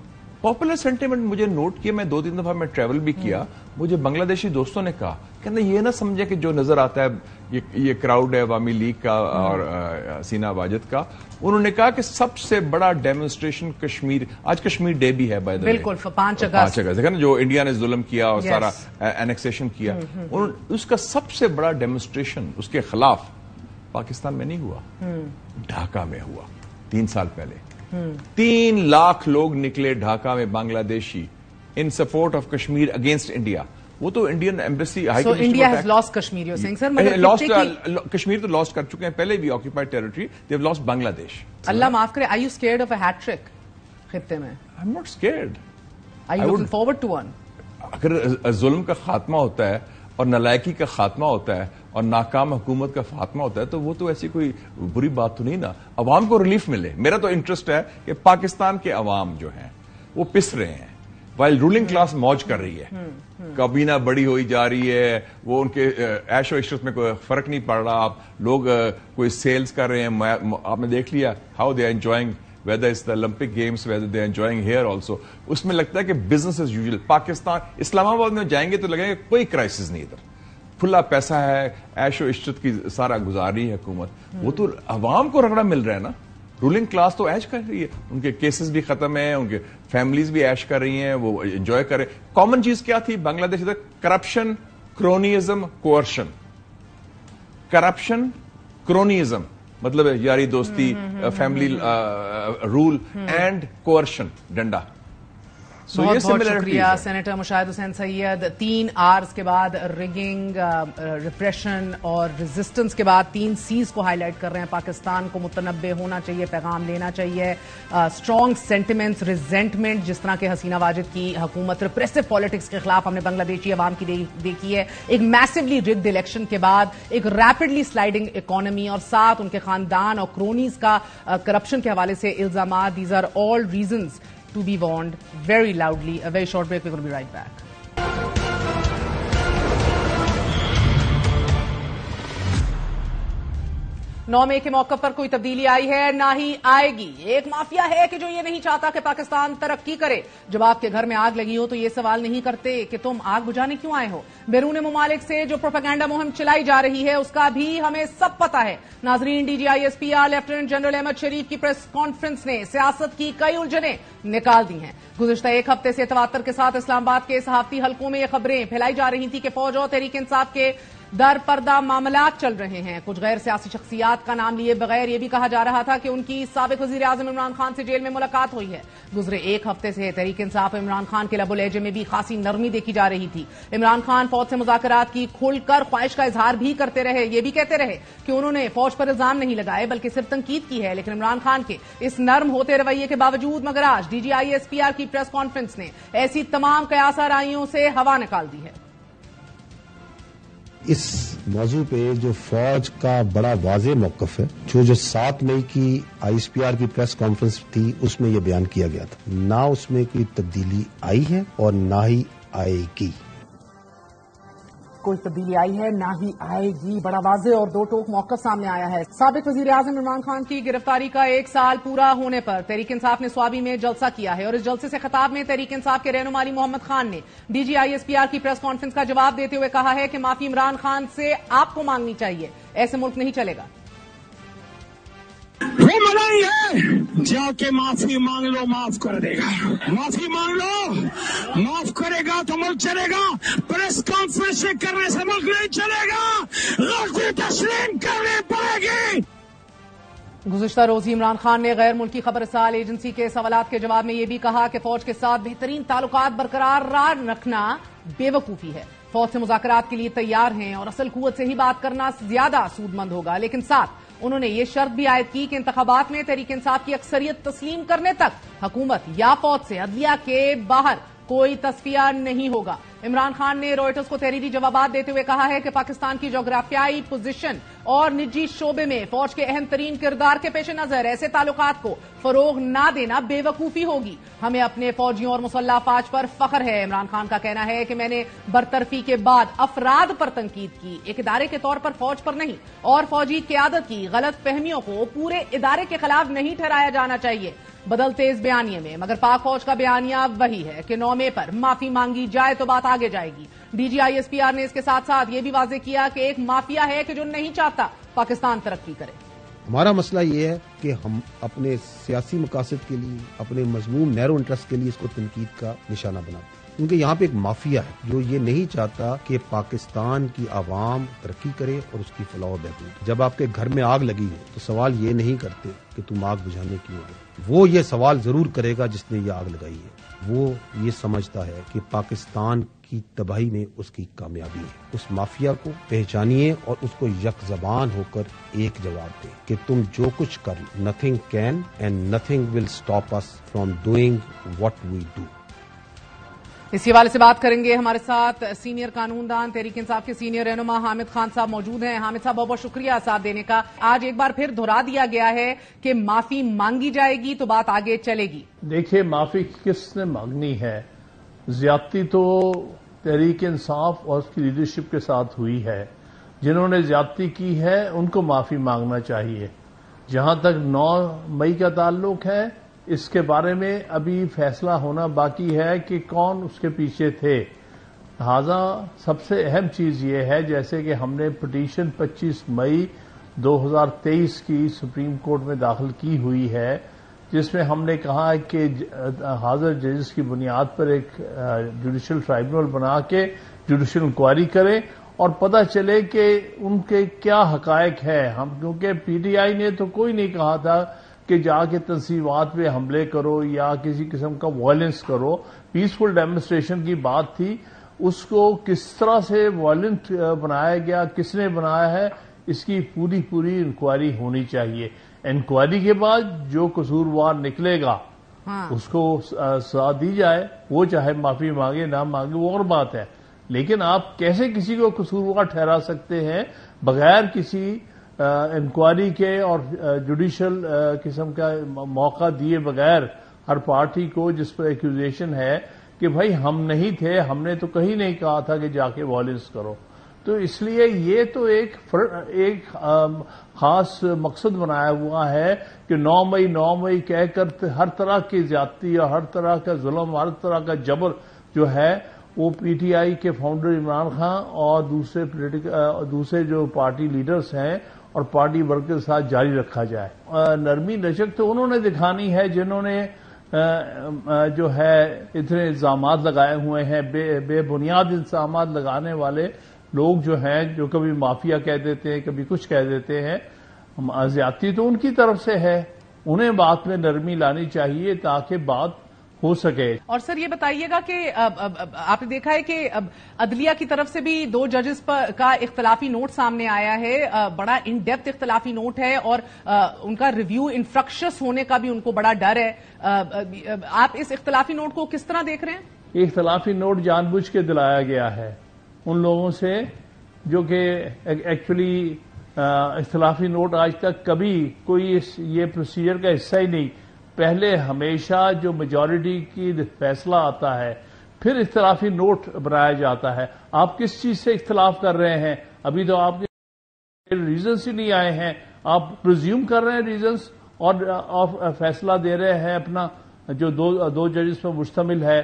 पॉपुलर सेंटिमेंट मुझे नोट किया, मैं 2-3 दफा मैं ट्रैवल भी किया, मुझे बांग्लादेशी दोस्तों ने कहा, कहते ये ना समझे कि जो नजर आता है ये क्राउड है अवामी लीग का और हसीना वाजिद का। उन्होंने कहा कि सबसे बड़ा डेमोन्स्ट्रेशन कश्मीर, आज कश्मीर डे भी है बाय द वे, बिल्कुल 5 अगस्त देखा ना, जो इंडिया ने जुल्म किया और सारा एनेक्सेशन किया, उसका सबसे बड़ा डेमोन्स्ट्रेशन उसके खिलाफ पाकिस्तान में नहीं हुआ, ढाका में हुआ 3 साल पहले। 3 लाख लोग निकले ढाका में Bangladeshi in support of Kashmir against India. वो तो Indian embassy high commissioner India has lost Kashmir, you saying sir? Lost Kashmir तो लॉस्ट कर चुके हैं, पहले भी occupied territory, they have lost Bangladesh. Allah माफ करे, are you scared of a hat-trick खित्ते में? I am not scared. Are you looking forward to one? अगर जुल्म का खात्मा होता है और नलायकी का खात्मा होता है और नाकाम हुकूमत का खात्मा होता है तो वो तो ऐसी कोई बुरी बात तो नहीं ना, अवाम को रिलीफ मिले। मेरा तो इंटरेस्ट है कि पाकिस्तान के अवाम जो हैं वो पिस रहे हैं, वाइल रूलिंग क्लास मौज कर रही है, काबीना बड़ी होई जा रही है, वो उनके ऐशो इशरत में कोई फर्क नहीं पड़ रहा। आप लोग कोई सेल्स कर रहे हैं, आपने देख लिया how they are enjoying, whether it's the Olympic Games, whether they're enjoying here also, उसमें लगता है कि business as usual. Pakistan Islamabad में जाएंगे तो लगेगा कोई क्राइसिस नहीं, इधर खुला पैसा है, ऐशो इशरत की सारा गुजार रही है हुकूमत। वो तो अवाम को रगड़ा मिल रहा है ना, रूलिंग क्लास तो ऐश कर रही है, उनके केसेस भी खत्म है, उनके फैमिलीज भी ऐश कर रही हैं, वो एंजॉय कर रहे। कॉमन चीज क्या थी बांग्लादेश इधर? Corruption, cronyism, coercion. Corruption, cronyism मतलब यारी दोस्ती, फैमिली रूल एंड कोअर्शन, डंडा। बहुत बहुत शुक्रिया सेनेटर मुशाहिद हुसैन सैयद। 3 आवर्स के बाद रिगिंग, रिप्रेशन और रेजिस्टेंस के बाद 3 C's को हाईलाइट कर रहे हैं। पाकिस्तान को मुतनब्बे होना चाहिए, पैगाम लेना चाहिए, स्ट्रॉन्ग सेंटिमेंट्स, रिजेंटमेंट, जिस तरह के हसीना वाजिद की हुकूमत रिप्रेसिव पॉलिटिक्स के खिलाफ हमने बांग्लादेशी अवाम की देखी है, एक मैसिवली रिग्ड इलेक्शन के बाद एक रैपिडली स्लाइडिंग इकोनॉमी और साथ उनके खानदान और क्रोनीज का करप्शन के हवाले से इल्जाम। These are all reasons to be warned very loudly. A very short break, we're going to be right back. 9 मई के मौके पर कोई तब्दीली आई है, ना ही आएगी। एक माफिया है कि जो ये नहीं चाहता कि पाकिस्तान तरक्की करे। जब आपके घर में आग लगी हो तो ये सवाल नहीं करते कि तुम आग बुझाने क्यों आए हो। बैरून मुमालिक से जो प्रोपेगेंडा मुहिम चलाई जा रही है उसका भी हमें सब पता है। नाजरीन, DGISPR लेफ्टिनेंट जनरल अहमद शरीफ की प्रेस कॉन्फ्रेंस ने सियासत की कई उलझनें निकाल दी हैं। गुज़िश्ता एक हफ्ते से तवातर के साथ इस्लामाबाद के सहाफती हलकों में ये खबरें फैलाई जा रही थी कि फौज और तहरीक इंसाफ के दर पर्दा मामलात चल रहे हैं। कुछ गैर सियासी शख्सियात का नाम लिए बगैर यह भी कहा जा रहा था कि उनकी साबिक वजीर आजम इमरान खान से जेल में मुलाकात हुई है। गुजरे एक हफ्ते से तहरीक इंसाफ इमरान खान के लबो लहजे में भी खासी नरमी देखी जा रही थी। इमरान खान फौज से मुज़ाकरात की खुलकर ख्वाहिश का इजहार भी करते रहे। ये भी कहते रहे कि उन्होंने फौज पर इल्जाम नहीं लगाए बल्कि सिर्फ तनकीद की है। लेकिन इमरान खान के इस नर्म होते रवैये के बावजूद मगर आज DGISPR की प्रेस कॉन्फ्रेंस ने ऐसी तमाम कयास आराइयों से हवा निकाल दी है। اس موضوع پہ جو فوج کا بڑا واضح موقف ہے، جو 7 مئی کی آئی ایس پی آر کی پریس کانفرنس تھی اس میں یہ بیان کیا گیا تھا، نہ اس میں کوئی تبدیلی آئی ہے اور نہ ہی آئے گی۔ کوئی تبدیلی آئی ہے نہ ہی آئے گی، بڑا واضح اور دو ٹوک موقف سامنے آیا ہے۔ سابق وزیر اعظم عمران خان کی گرفتاری کا 1 سال پورا ہونے پر تحریک انصاف نے سوابی میں جلسہ کیا ہے، اور اس جلسے سے خطاب میں تحریک انصاف کے رہنما علی محمد خان نے D G I S P R کی پریس کانفرنس کا جواب دیتے ہوئے کہا ہے کہ معافی عمران خان سے آپ کو مانگنی چاہیے، ایسے ملک نہیں چلے گا۔ وہ منائی ہے، جا کے معافی مانگ لو، معاف کر دے گا۔ معافی مانگ لو، معاف کرے گا تو ملک چلے گا۔ پریس کانفرنس کرنے سے ملک نہیں چلے گا، غلطی تسلیم کرنی پڑے گی۔ گزشتہ روز ہی عمران خان نے غیر ملکی خبر رسال ایجنسی کے سوالات کے جواب میں یہ بھی کہا کہ فوج کے ساتھ بہترین تعلقات برقرار رکھنا بے وقوفی ہے، فوج سے مذاکرات کے لیے تیار ہیں اور اصل قوت سے ہی بات کرنا زیادہ سود مند ہوگا، لیکن ساتھ انہوں نے یہ شرط بھی عائد کی کہ انتخابات میں تحریک انصاف کی اکثریت تسلیم کرنے تک حکومت یا فوج سے عدلیہ کے باہر کوئی تصفیہ نہیں ہوگا۔ عمران خان نے روئٹرز کو تحریری جوابات دیتے ہوئے کہا ہے کہ پاکستان کی جغرافیائی پوزیشن اور نجی شعبے میں فوج کے اہم ترین کردار کے پیش نظر ایسے تعلقات کو فروغ نہ دینا بے وقوفی ہوگی۔ ہمیں اپنے فوجیوں اور مسلح افواج پر فخر ہے۔ عمران خان کا کہنا ہے کہ میں نے برطرفی کے بعد افراد پر تنقید کی، ایک ادارے کے طور پر فوج پر نہیں، اور فوجی قیادت کی غلط فہمیوں کو پورے ادارے کے خلاف نہیں ٹھہرایا جانا چاہیے۔ بدلتے اس بیانیے میں مگر پاک فوج کا بیانیہ وہی ہے کہ 9 مئی پر معافی مانگی جائے تو بات آگے جائے گی۔ D G I S P R نے اس کے ساتھ ساتھ یہ بھی واضح کیا کہ ایک مافیا ہے کہ جو نہیں چاہتا پاکستان ترقی کرے۔ ہمارا مسئلہ یہ ہے کہ ہم اپنے سیاسی مقاصد کے لیے، اپنے مضمون نیرو انٹرسٹ کے لیے اس کو تنقید کا نشانہ بناتے ہیں، کیونکہ یہاں پہ ایک مافیا ہے جو یہ نہیں چاہتا کہ پاکستان کی عوام ترقی کرے اور اس کی فلاح و بہبود۔ جب آپ کے گھر میں آگ لگی ہو تو سوال یہ نہیں کرتے کہ تم آگ بجھانے کیوں گئے، وہ یہ سوال ضرور کرے گا جس نے یہ آگ لگائی ہے۔ وہ یہ سمجھتا ہے کہ پاکستان کی تباہی میں اس کی کامیابی ہے۔ اس مافیا کو پہچانیے اور اس کو یک زبان ہو کر ایک جواب دیں کہ تم جو کچھ کر، nothing can and nothing will stop us from doing what we do۔ اسی حوالے سے بات کریں گے، ہمارے ساتھ سینئر قانون دان تحریک انصاف کے سینئر رہنما حامد خان صاحب موجود ہیں۔ حامد صاحب بہت بہت شکریہ ساتھ دینے کا۔ آج ایک بار پھر دہرا دیا گیا ہے کہ معافی مانگی جائے گی تو بات آگے چلے گی۔ دیکھیے، معافی کس نے مانگنی ہے؟ زیادتی تو تحریک انصاف اور اس کی لیڈرشپ کے ساتھ ہوئی ہے۔ جنہوں نے زیادتی کی ہے ان کو معافی مانگنا چاہیے۔ جہاں تک 9 مئی کا تعلق ہے، اس کے بارے میں ابھی فیصلہ ہونا باقی ہے کہ کون اس کے پیچھے تھے۔ لہذا سب سے اہم چیز یہ ہے، جیسے کہ ہم نے پٹیشن 25 مئی 2023 کی سپریم کورٹ میں داخل کی ہوئی ہے، جس میں ہم نے کہا ہے کہ حاضر ججز کی بنیاد پر ایک جوڈیشل ٹرائبونل بنا کے جوڈیشل انکوائری کرے اور پتہ چلے کہ ان کے کیا حقائق ہے۔ کیونکہ پی ٹی آئی نے تو کوئی نہیں کہا تھا کہ جا کے تنصیبات پہ حملے کرو یا کسی قسم کا وائلنس کرو، پیسفل ڈیمونسٹریشن کی بات تھی۔ اس کو کس طرح سے وائلنٹ بنایا گیا، کس نے بنایا ہے، اس کی پوری انکوائری ہونی چاہیے۔ انکوائری کے بعد جو قصوروار نکلے گا اس کو سزا دی جائے، وہ چاہے معافی مانگے نہ مانگے وہ اور بات ہے، لیکن آپ کیسے کسی کو قصوروار ٹھہرا سکتے ہیں بغیر کسی انکوائری کے اور جوڈیشل قسم کا موقع دیے بغیر ہر پارٹی کو جس پر ایکوزیشن ہے کہ بھائی ہم نہیں تھے، ہم نے تو کہیں نہیں کہا تھا کہ جا کے وائلنس کرو۔ تو اس لیے یہ تو ایک خاص مقصد بنایا ہوا ہے کہ 9 مئی کہہ کر ہر طرح کی زیادتی اور ہر طرح کا ظلم، ہر طرح کا جبر جو ہے وہ پی ٹی آئی کے فاؤنڈر عمران خان اور دوسرے جو پارٹی لیڈرز ہیں اور پارٹی ورکر کے ساتھ جاری رکھا جائے۔ نرمی لچک تو انہوں نے دکھانی ہے جنہوں نے جو ہے اتنے الزامات لگائے ہوئے ہیں، بے بنیاد الزامات لگانے والے لوگ جو ہیں، جو کبھی مافیا کہہ دیتے ہیں، کبھی کچھ کہہ دیتے ہیں۔ زیادتی تو ان کی طرف سے ہے، انہیں بات میں نرمی لانی چاہیے تاکہ بات ہو سکے۔ اور سر یہ بتائیے گا کہ آپ نے دیکھا ہے کہ عدلیہ کی طرف سے بھی 2 ججز کا اختلافی نوٹ سامنے آیا ہے، بڑا ان ڈیپتھ اختلافی نوٹ ہے اور ان کا ریویو انفرکشس ہونے کا بھی ان کو بڑا ڈر ہے۔ آپ اس اختلافی نوٹ کو کس طرح دیکھ رہے ہیں؟ اختلافی نوٹ جان بوجھ کے دلایا گیا ہے ان لوگوں سے جو کہ ایکچولی اختلافی نوٹ آج تک کبھی کوئی یہ پروسیجر کا حصہ ہی نہیں. پہلے ہمیشہ جو میجورٹی کی فیصلہ آتا ہے پھر اختلافی نوٹ بنایا جاتا ہے. آپ کس چیز سے اختلاف کر رہے ہیں؟ ابھی تو آپ کے ریزنس ہی نہیں آئے ہیں. آپ پرزیوم کر رہے ہیں ریزنس اور فیصلہ دے رہے ہیں اپنا جو دو ججز پر مشتمل ہے.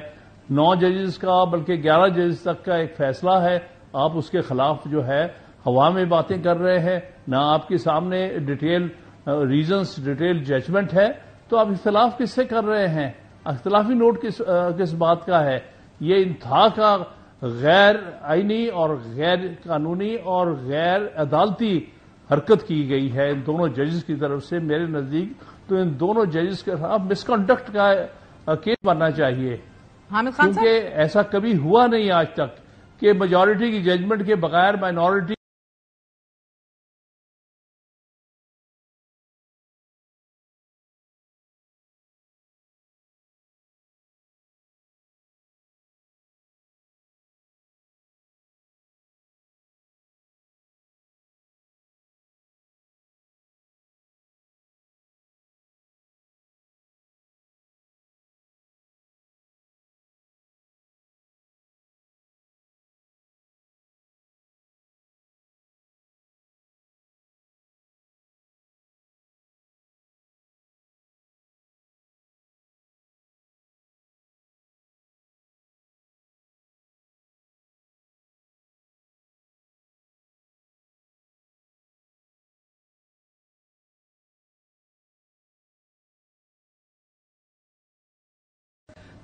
9 ججز کا بلکہ 11 ججز تک کا ایک فیصلہ ہے. آپ اس کے خلاف جو ہے ہوا میں باتیں کر رہے ہیں. نہ آپ کے سامنے ڈیٹیل ریزنس ڈیٹیل ججمنٹ ہے. تو آپ اختلاف کس سے کر رہے ہیں؟ اختلافی نوٹ کس بات کا ہے؟ یہ انتہا کا غیر آئینی اور غیر قانونی اور غیر عدالتی حرکت کی گئی ہے ان دونوں ججز کی طرف سے. میرے نزدیک تو ان دونوں ججز کے خلاف مس کنڈکٹ کا کیس بننا چاہیے، حامد خان صاحب. کیونکہ ایسا کبھی ہوا نہیں آج تک کہ میجورٹی کی ججمنٹ کے بغیر مائنورٹی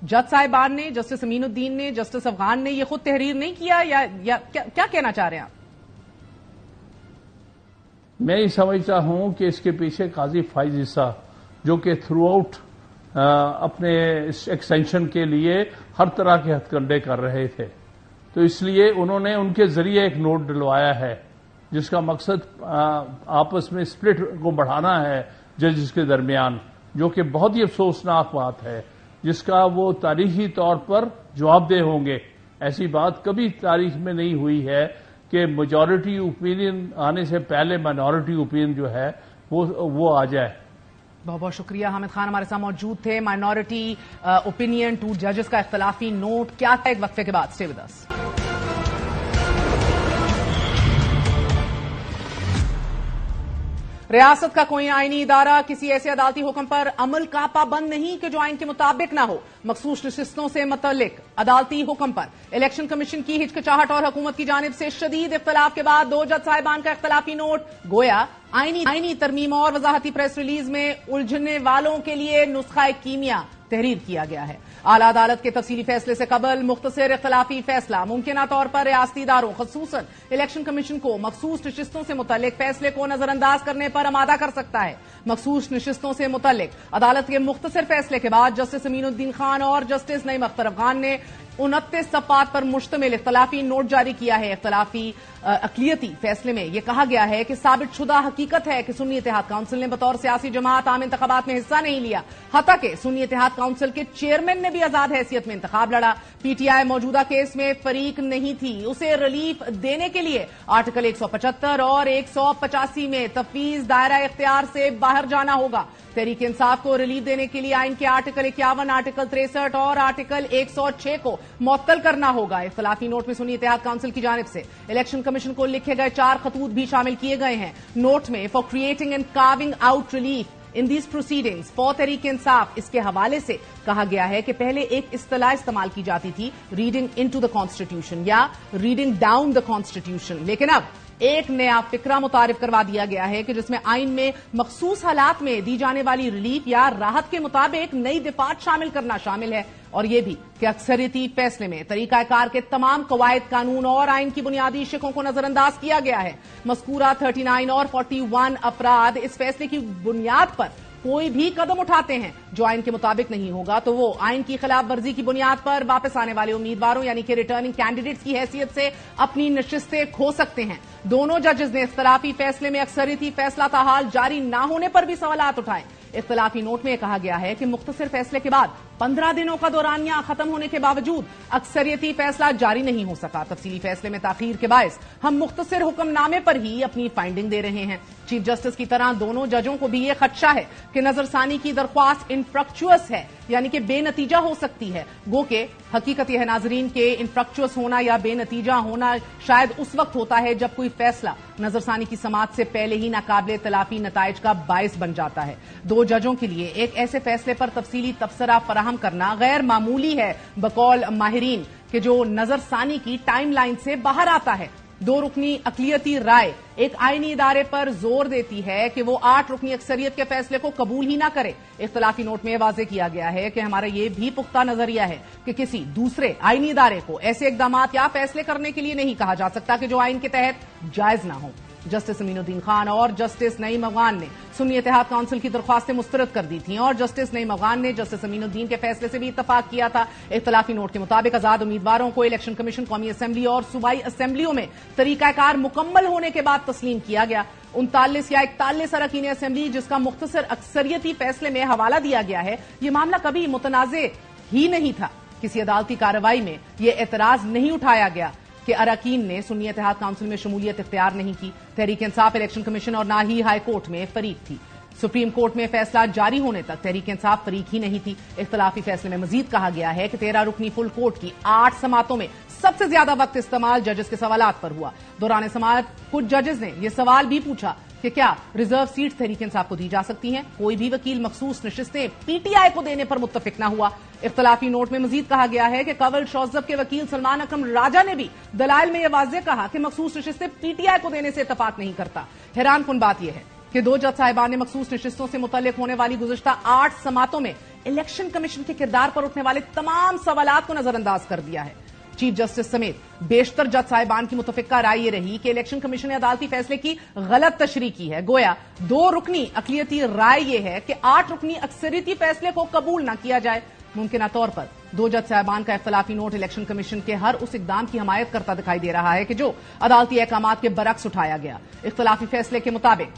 جج صاحبان نے، جسٹس امین الدین نے، جسٹس افغان نے یہ خود تحریر نہیں کیا یا کیا کہنا چاہ رہے ہیں آپ؟ میں یہ سمجھتا ہوں کہ اس کے پیچھے قاضی فائز عیسیٰ جو کہ تھرو آؤٹ اپنے اس ایکسٹینشن کے لیے ہر طرح کے ہتھ کنڈے کر رہے تھے، تو اس لیے انہوں نے ان کے ذریعے ایک نوٹ ڈلوایا ہے جس کا مقصد آپس میں سپلٹ کو بڑھانا ہے ججز کے درمیان، جو کہ بہت ہی افسوسناک بات ہے جس کا وہ تاریخی طور پر جواب دہ ہوں گے. ایسی بات کبھی تاریخ میں نہیں ہوئی ہے کہ میجورٹی اوپینین آنے سے پہلے مائنورٹی اوپینین جو ہے وہ آ جائے. بہت بہت شکریہ. حامد خان ہمارے ساتھ موجود تھے. مائنورٹی اوپینین 2 ججز کا اختلافی نوٹ کیا تھا؟ ایک وقفے کے بعد اسٹے ود اس. ریاست کا کوئی آئینی ادارہ کسی ایسے عدالتی حکم پر عمل کا پابند نہیں کہ جو آئین کے مطابق نہ ہو. مخصوص نشستوں سے متعلق عدالتی حکم پر الیکشن کمیشن کی ہچکچاہٹ اور حکومت کی جانب سے شدید اختلاف کے بعد 2 جج صاحبان کا اختلافی نوٹ گویا آئینی ترمیم اور وضاحتی پریس ریلیز میں الجھنے والوں کے لیے نسخہ کیمیا تحریر کیا گیا ہے. اعلیٰ عدالت کے تفصیلی فیصلے سے قبل مختصر اختلافی فیصلہ ممکنہ طور پر ریاستی اداروں خصوصاً الیکشن کمیشن کو مخصوص نشستوں سے متعلق فیصلے کو نظر انداز کرنے پر آمادہ کر سکتا ہے. مخصوص نشستوں سے متعلق عدالت کے مختصر فیصلے کے بعد جسٹس امین الدین خان اور جسٹس نعیم اختر افغان نے 29 صفحات پر مشتمل اختلافی نوٹ جاری کیا ہے. اختلافی اقلیتی فیصلے میں یہ کہا گیا ہے کہ ثابت شدہ حقیقت ہے کہ سنی اتحاد کونسل نے بطور سیاسی جماعت عام انتخابات میں حصہ نہیں لیا، حتیٰ کہ سنی اتحاد کونسل کے چیئرمین نے بھی آزاد حیثیت میں انتخاب لڑا. پی ٹی آئی موجودہ کیس میں فریق نہیں تھی. اسے ریلیف دینے کے لیے آرٹیکل 175 اور 185 میں تفویض دائرہ اختیار سے باہر جانا ہوگا. تحریک انصاف کو ریلیف دینے کے لیے آئین کے آرٹیکل 51، آرٹیکل 63 اور آرٹیکل 106 کو معطل کرنا ہوگا. اختلافی نوٹ میں سنی اتحاد کونسل کی جانب سے الیکشن کمیشن کو لکھے گئے 4 خطوط بھی شامل کیے گئے ہیں. نوٹ میں for creating and carving out relief in these proceedings for Tehreek Insaf, اس کے حوالے سے کہا گیا ہے کہ پہلے ایک اصطلاح استعمال کی جاتی تھی ریڈنگ انٹو دا کانسٹیٹیوشن یا ریڈنگ ڈاؤن دا کانسٹیٹیوشن، لیکن اب ایک نیا فکرہ متعارف کروا دیا گیا ہے کہ جس میں آئین میں مخصوص حالات میں دی جانے والی ریلیف یا راحت کے مطابق نئی دفعات شامل کرنا شامل ہے، اور یہ بھی کہ اکثریتی فیصلے میں طریقہ کار کے تمام قواعد، قانون اور آئین کی بنیادی شقوں کو نظر انداز کیا گیا ہے. مذکورہ 39 اور 41 افراد اس فیصلے کی بنیاد پر کوئی بھی قدم اٹھاتے ہیں جو آئین کے مطابق نہیں ہوگا تو وہ آئین کی خلاف ورزی کی بنیاد پر واپس آنے والے امیدواروں یعنی کہ ریٹرننگ کینڈیڈیٹس کی حیثیت سے اپنی نشستیں کھو سکتے ہیں. دونوں ججز نے اختلافی فیصلے میں اکثریتی فیصلہ تاحال جاری نہ ہونے پر بھی سوالات اٹھائے. اختلافی نوٹ میں کہا گیا ہے کہ مختصر فیصلے کے بعد 15 दिनों का दौरानिया खत्म होने के बावजूद अक्सरियती फैसला जारी नहीं हो सका। तफसीली फैसले में ताखीर के बायस हम मुख्तसर हुक्मनामे पर ही अपनी फाइंडिंग दे रहे हैं। चीफ जस्टिस की तरह दोनों जजों को भी ये खदशा है कि नजरसानी की दरख्वास्त इनफ्रक्चुअस है, यानी कि बेनतीजा हो सकती है। गो के हकीकत यह है नाजरीन के इनफ्रक्चुअस होना या बेनतीजा होना शायद उस वक्त होता है जब कोई फैसला नजरसानी की समाअत से पहले ही नाकाबिले तलाफी नताइज का बायस बन जाता है। दो जजों के लिए एक ऐसे फैसले पर तफसीली तबसरा फराहम करना गैर मामूली है बकौल माहिरीन के जो नजरसानी की टाइम लाइन से बाहर आता है। 2 रुकनी अकलियती राय एक आईनी इदारे पर जोर देती है कि वो 8 रुकनी अक्सरियत के फैसले को कबूल ही ना करे। इख्तलाफी नोट में वाजे किया गया है कि हमारा ये भी पुख्ता नजरिया है कि किसी दूसरे आईनी इदारे को ऐसे इकदामात या फैसले करने के लिए नहीं कहा जा सकता कि जो आइन के तहत जायज ना हो। जस्टिस अमीनुद्दीन खान और जस्टिस नईम अफगान ने सुन्नी इत्तेहाद काउंसिल की दरख्वास्तें मुस्तरद कर दी थीं और जस्टिस नईम अफगान ने जस्टिस अमीनुद्दीन के फैसले से भी इत्तफाक किया था। इख्तलाफी नोट के मुताबिक आजाद उम्मीदवारों को इलेक्शन कमीशन, कौमी असेंबली और सूबाई असेंबलियों में तरीकाकार मुकम्मल होने के बाद तस्लीम किया गया। 39 या 41 अरकान असेंबली जिसका मुख्तसर अक्सरियती फैसले में हवाला दिया गया है, ये मामला कभी मुतनाज़े ही नहीं था। किसी अदालती कार्रवाई में यह एतराज नहीं उठाया गया कि अरकान ने सुन्नी इत्तेहाद काउंसिल में शमूलियत इख्तियार नहीं की। तहरीक इंसाफ इलेक्शन कमीशन और ना ही हाई कोर्ट में फरीक थी। सुप्रीम कोर्ट में फैसला जारी होने तक तहरीक इंसाफ फरीक ही नहीं थी। इख्तलाफी फैसले में मजीद कहा गया है कि 13 रुकनी फुल कोर्ट की 8 समातों में सबसे ज्यादा वक्त इस्तेमाल जजेस के सवालात पर हुआ। दौरान समाअत कुछ जजेस ने यह सवाल भी पूछा कि क्या रिजर्व सीट तहरीक इंसाफ को दी जा सकती हैं। कोई भी वकील मखसूस नशिस्तें पीटीआई को देने पर मुत्तफिक न हुआ। इख्तलाफी नोट में मजीद कहा गया है कि कवल शौजब के वकील सलमान अकरम राजा ने भी दलाइल में यह वाज़ेह कहा कि मखसूस नशिस्तें पीटीआई को देने से इत्तफाक नहीं करता। हैरानकुन बात यह है कि 2 जज साहिबान ने मखसूस नशिस्तों से मुतल्लिक होने वाली गुज़िश्ता 8 समातों में इलेक्शन कमीशन के किरदार पर उठने वाले तमाम सवालात को नजरअंदाज कर दिया है। चीफ जस्टिस समेत बेशतर जज साहिबान की मुतफिका राय ये रही कि इलेक्शन कमीशन ने अदालती फैसले की गलत तशरीह की है। गोया 2 रुकनी अकलियती राय ये है कि 8 रुकनी अक्सरियती फैसले को कबूल न किया जाए। मुमकिन तौर पर 2 जज साहिबान का इख्तलाफी नोट इलेक्शन कमीशन के हर उस इकदाम की हमायत करता दिखाई दे रहा है कि जो अदालती अहकामात के बरक्स उठाया गया। इख्तलाफी फैसले के मुताबिक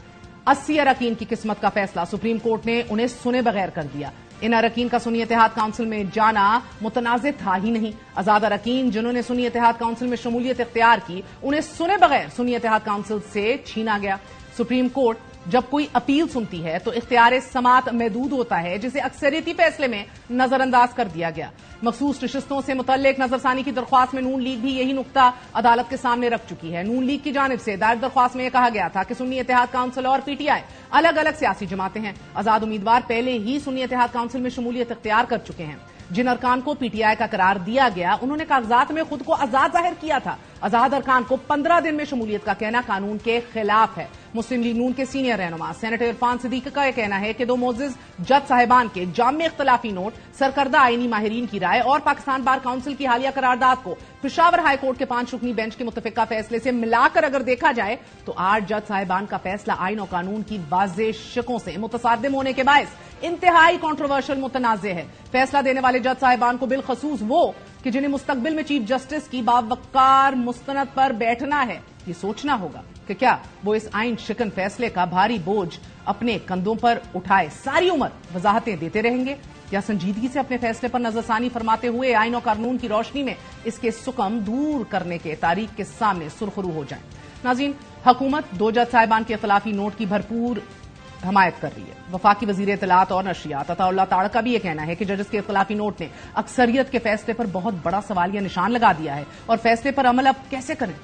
80 अरकान की किस्मत का फैसला सुप्रीम कोर्ट ने उन्हें सुने बगैर कर दिया। इन अरकान का सुन्नी इत्तेहाद काउंसिल में जाना मुतनाज़े था ही नहीं। आजाद अरकान जिन्होंने सुन्नी इत्तेहाद काउंसिल में शमूलियत इख्तियार की, उन्हें सुने बगैर सुन्नी इत्तेहाद काउंसिल से छीना गया। सुप्रीम कोर्ट जब कोई अपील सुनती है तो इख्तियार समात महदूद होता है, जिसे अक्सरियती फैसले में नजरअंदाज कर दिया गया। मखसूस नशिस्तों से मुतल्लिक नजरसानी की दरख्वास्त में नून लीग भी यही नुक्ता अदालत के सामने रख चुकी है। नून लीग की जानिब से दायर दरख्वास्त में यह कहा गया था कि सुन्नी इत्तेहाद काउंसिल और पीटीआई अलग अलग सियासी जमातें हैं। आजाद उम्मीदवार पहले ही सुन्नी इत्तेहाद काउंसिल में शमूलियत इख्तियार कर चुके हैं। जिन अरकान को पीटीआई का करार दिया गया, उन्होंने कागजात में खुद को आजाद जाहिर किया था। आजाद अरकान को 15 दिन में शमूलियत का कहना कानून के खिलाफ है। मुस्लिम लीग नून के सीनियर रहनुमा सेनेटर इरफान सिद्दीकी का यह कहना है कि 2 मोअज़्ज़िज़ जज साहिबान के जामे इख्तलाफी नोट, सरकर्दा आईनी माहिरीन की राय और पाकिस्तान बार काउंसिल की हालिया करारदाद को पेशावर हाई कोर्ट के 5 रुकनी बेंच के मुतफिका फैसले से मिलाकर अगर देखा जाए तो 8 जज साहिबान का फैसला आइन और कानून की वाज़ेह शिकों से मुतसादिम होने के बायस इंतहाई कॉन्ट्रोवर्शियल मुतनाज़े है। फैसला देने वाले जज साहिबान को बिलखसूस वो कि जिन्हें मुस्तकबिल में चीफ जस्टिस की बावकार मुस्तनद पर बैठना है, ये सोचना होगा कि क्या वो इस आइन शिकन फैसले का भारी बोझ अपने कंधों पर उठाए सारी उम्र वजाहतें देते रहेंगे या संजीदगी से अपने फैसले पर नजरसानी फरमाते हुए आइन और कानून की रोशनी में इसके सुकम दूर करने के तारीख के सामने सुरखरू हो जाए। नाज़रीन, हुकूमत 2 जज साहिबान के इख्तलाफी नोट की भरपूर हमायत कर रही है। वफाकी वजीर इत्तलात और नशरियात अताउल्लाह ताड़ का भी यह कहना है कि जजेस के इख्तलाफी नोट ने अक्सरियत के फैसले पर बहुत बड़ा सवालिया निशान लगा दिया है और फैसले पर अमल अब कैसे करें।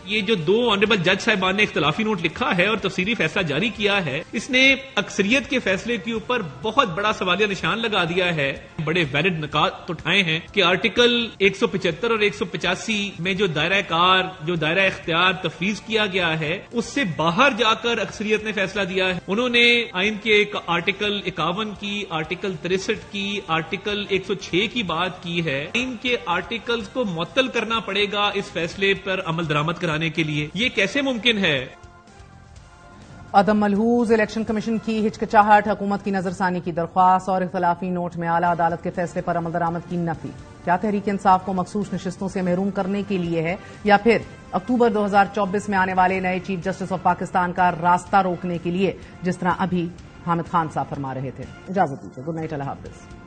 ये जो 2 ऑनरेबल जज साहिबान ने इख्तलाफी नोट लिखा है और तफसीली फैसला जारी किया है, इसने अक्सरियत के फैसले के ऊपर बहुत बड़ा सवालिया निशान लगा दिया है। बड़े वैलिड निकात उठाए हैं कि आर्टिकल 175 और 185 में जो दायरा कार, जो दायरा इख्तियार तफवीज किया गया है, उससे बाहर जाकर अक्सरियत ने फैसला दिया है। उन्होंने आइन के आर्टिकल 51 की, आर्टिकल 63 की, आर्टिकल 106 की बात की है। आइन के आर्टिकल्स को मुअत्तल करना पड़ेगा इस फैसले पर अमल दरामद कराने के लिए। ये कैसे मुमकिन है? अदम मलहूज इलेक्शन कमीशन की हिचकिचाहट, हुकूमत की नजरसानी की दरख्वास्त और इख्तलाफी नोट में आला अदालत के फैसले पर अमल दरामद की नफी। क्या तहरीक इंसाफ को मखसूस नशिस्तों से महरूम करने के लिए है या फिर अक्टूबर 2024 में आने वाले नए चीफ जस्टिस ऑफ पाकिस्तान का रास्ता रोकने के लिए, जिस तरह अभी حامد خان صاحب فرما رہے تھے. اجازت دیجیے. Good night. اللہ حافظ.